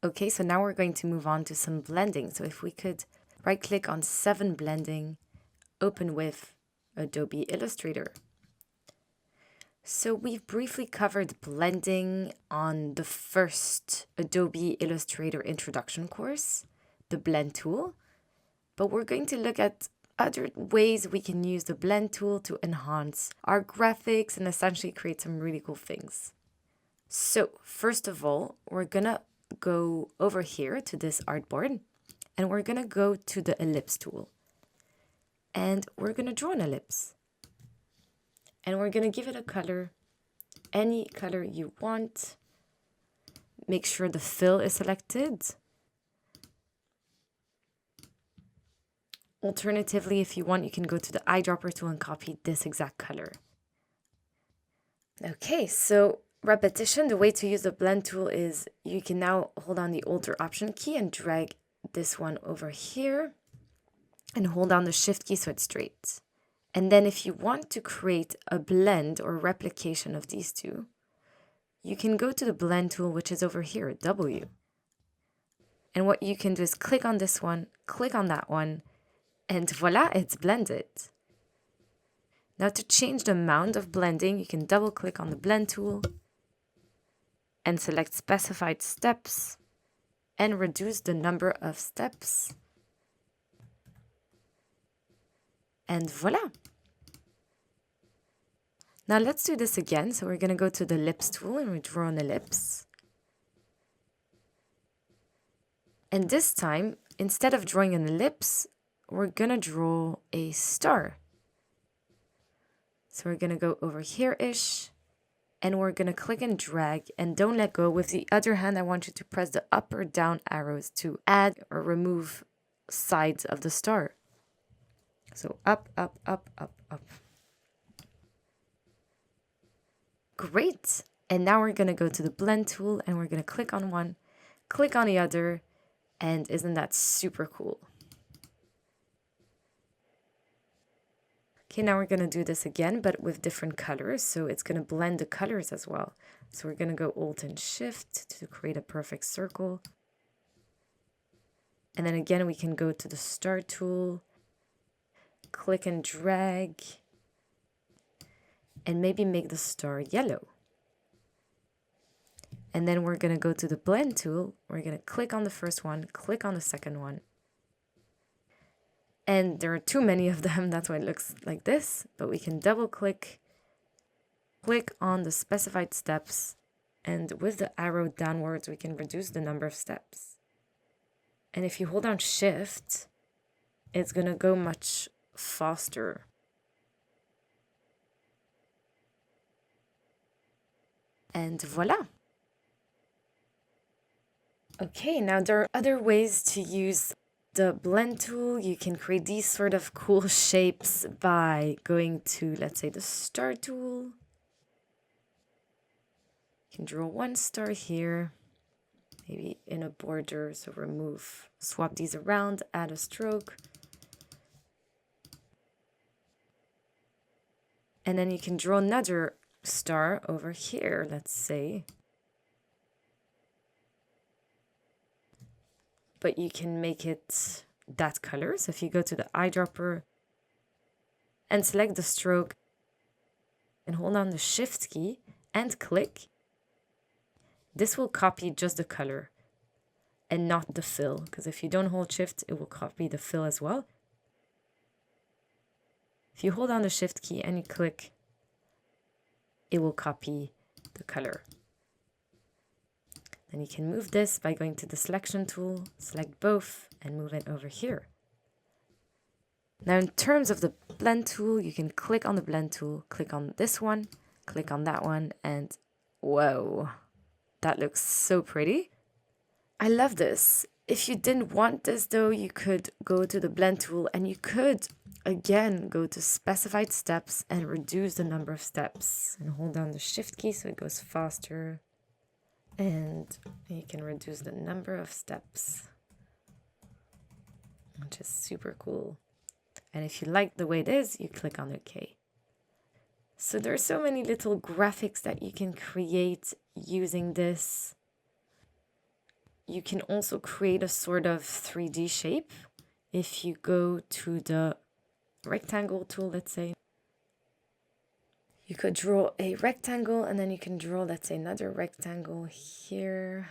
Okay, so now we're going to move on to some blending. So if we could right-click on 7 blending, open with Adobe Illustrator. So we've briefly covered blending on the first Adobe Illustrator introduction course, the blend tool, but we're going to look at other ways we can use the blend tool to enhance our graphics and essentially create some really cool things. So first of all, we're gonna go over here to this artboard and we're gonna go to the ellipse tool and we're gonna draw an ellipse. And we're going to give it a color, any color you want. Make sure the fill is selected. Alternatively, if you want, you can go to the eyedropper tool and copy this exact color. Okay, so repetition, the way to use the blend tool is you can now hold on the Alt or Option key and drag this one over here and hold down the Shift key so it's straight. And then if you want to create a blend or replication of these two, you can go to the blend tool, which is over here, W. And what you can do is click on this one, click on that one, and voila, it's blended. Now to change the amount of blending, you can double click on the blend tool and select specified steps and reduce the number of steps. And voila. Now let's do this again. So we're going to go to the ellipse tool and we draw an ellipse. And this time, instead of drawing an ellipse, we're going to draw a star. So we're going to go over here-ish and we're going to click and drag and don't let go. With the other hand, I want you to press the up or down arrows to add or remove sides of the star. So up, up, up, up, up. Great. And now we're going to go to the blend tool and we're going to click on one, click on the other, and isn't that super cool? Okay, now we're going to do this again, but with different colors. So it's going to blend the colors as well. So we're going to go Alt and Shift to create a perfect circle. And then again, we can go to the star tool, click and drag, and maybe make the star yellow. And then we're going to go to the blend tool. We're going to click on the first one, click on the second one. And there are too many of them, that's why it looks like this. But we can double click, click on the specified steps, and with the arrow downwards, we can reduce the number of steps. And if you hold down Shift, it's going to go much faster. And voila. Okay, now there are other ways to use the blend tool. You can create these sort of cool shapes by going to, let's say, the star tool. You can draw one star here, maybe in a border. So swap these around, add a stroke. And then you can draw another star over here, let's say. But you can make it that color. So if you go to the eyedropper and select the stroke and hold on the Shift key and click, this will copy just the color and not the fill. Because if you don't hold Shift, it will copy the fill as well. If you hold on the Shift key and you click, it will copy the color. Then you can move this by going to the selection tool, select both, and move it over here. Now in terms of the blend tool, you can click on the blend tool, click on this one, click on that one, and whoa, that looks so pretty. I love this. If you didn't want this though, you could go to the blend tool and you could again go to specified steps and reduce the number of steps and hold down the Shift key so it goes faster. And you can reduce the number of steps, which is super cool. And if you like the way it is, you click on OK. So there are so many little graphics that you can create using this. you can also create a sort of 3D shape. If you go to the rectangle tool, let's say, you could draw a rectangle and then you can draw, let's say, another rectangle here.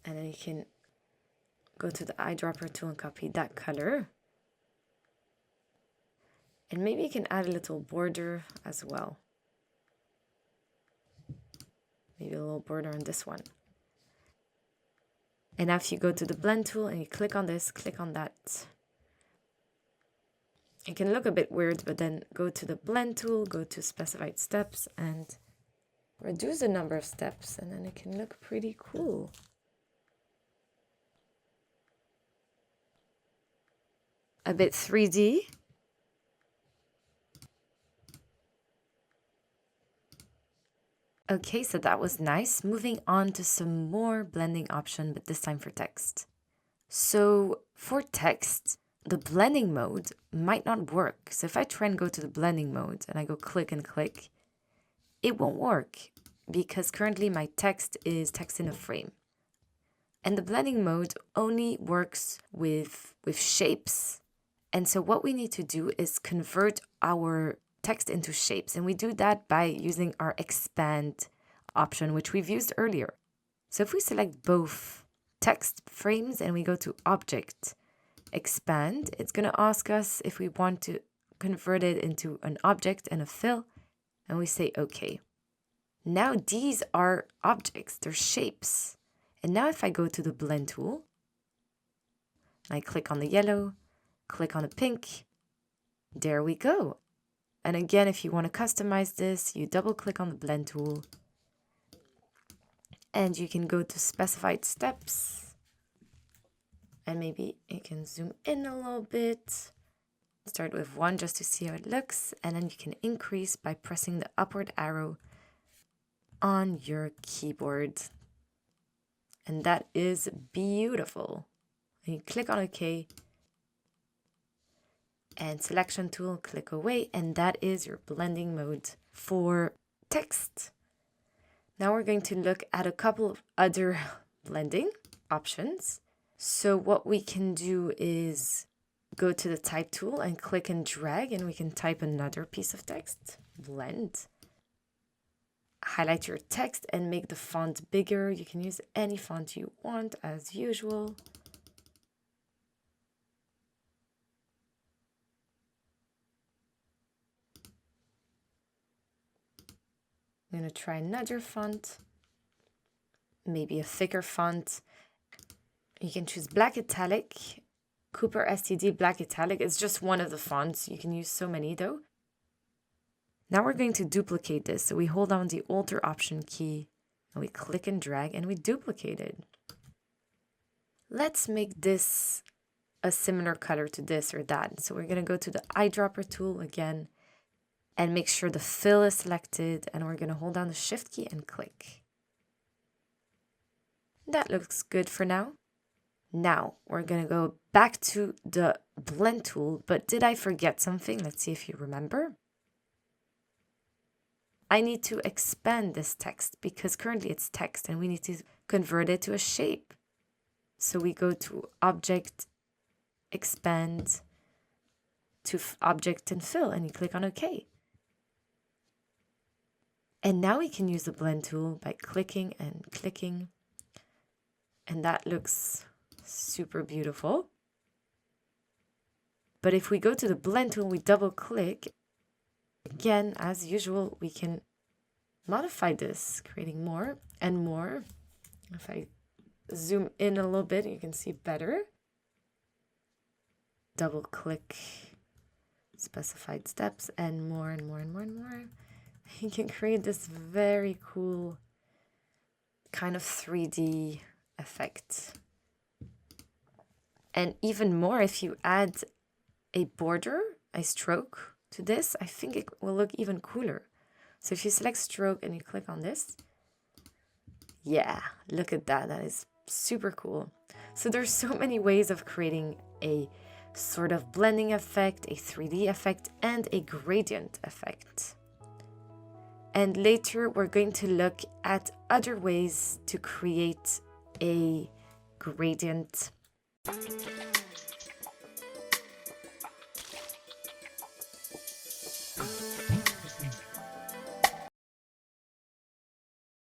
And then you can go to the eyedropper tool and copy that color. And maybe you can add a little border as well. Maybe a little border on this one. And now if you go to the blend tool and you click on this, click on that. It can look a bit weird, but then go to the blend tool, go to specified steps and reduce the number of steps, and then it can look pretty cool. A bit 3D. Okay, so that was nice. Moving on to some more blending option, but this time for text. So for text, the blending mode might not work. So if I try and go to the blending mode and I go click and click, it won't work because currently my text is text in a frame. And the blending mode only works with shapes. And so what we need to do is convert our text into shapes. And we do that by using our expand option, which we've used earlier. So if we select both text frames and we go to object, expand, it's going to ask us if we want to convert it into an object and a fill. And we say, okay. Now these are objects, they're shapes. And now if I go to the blend tool, I click on the yellow, click on the pink, there we go. And again, if you want to customize this, you double click on the blend tool and you can go to specified steps and maybe you can zoom in a little bit. Start with 1 just to see how it looks, and then you can increase by pressing the upward arrow on your keyboard. And that is beautiful. And you click on OK. And selection tool, click away, and that is your blending mode for text. Now we're going to look at a couple of other blending options. So what we can do is go to the type tool and click and drag, and we can type another piece of text, blend. Highlight your text and make the font bigger. You can use any font you want as usual. I'm going to try another font, maybe a thicker font. You can choose black italic, Cooper STD black italic. It's just one of the fonts. You can use so many though. Now we're going to duplicate this. So we hold down the Alt Option key and we click and drag and we duplicate it. Let's make this a similar color to this or that. So we're going to go to the eyedropper tool again. And make sure the fill is selected, and we're going to hold down the Shift key and click. That looks good for now. Now we're going to go back to the blend tool, but did I forget something? Let's see if you remember. I need to expand this text because currently it's text and we need to convert it to a shape. So we go to Object, Expand, to Object and Fill, and you click on OK. And now we can use the blend tool by clicking and clicking. And that looks super beautiful. But if we go to the blend tool, we double click. Again, as usual, we can modify this, creating more and more. If I zoom in a little bit, you can see better. Double click, specified steps, and more and more and more and more. You can create this very cool kind of 3D effect. And even more, if you add a border, a stroke to this, I think it will look even cooler. So if you select stroke and you click on this, yeah, look at that. That is super cool. So there's so many ways of creating a sort of blending effect, a 3D effect, and a gradient effect. And later we're going to look at other ways to create a gradient.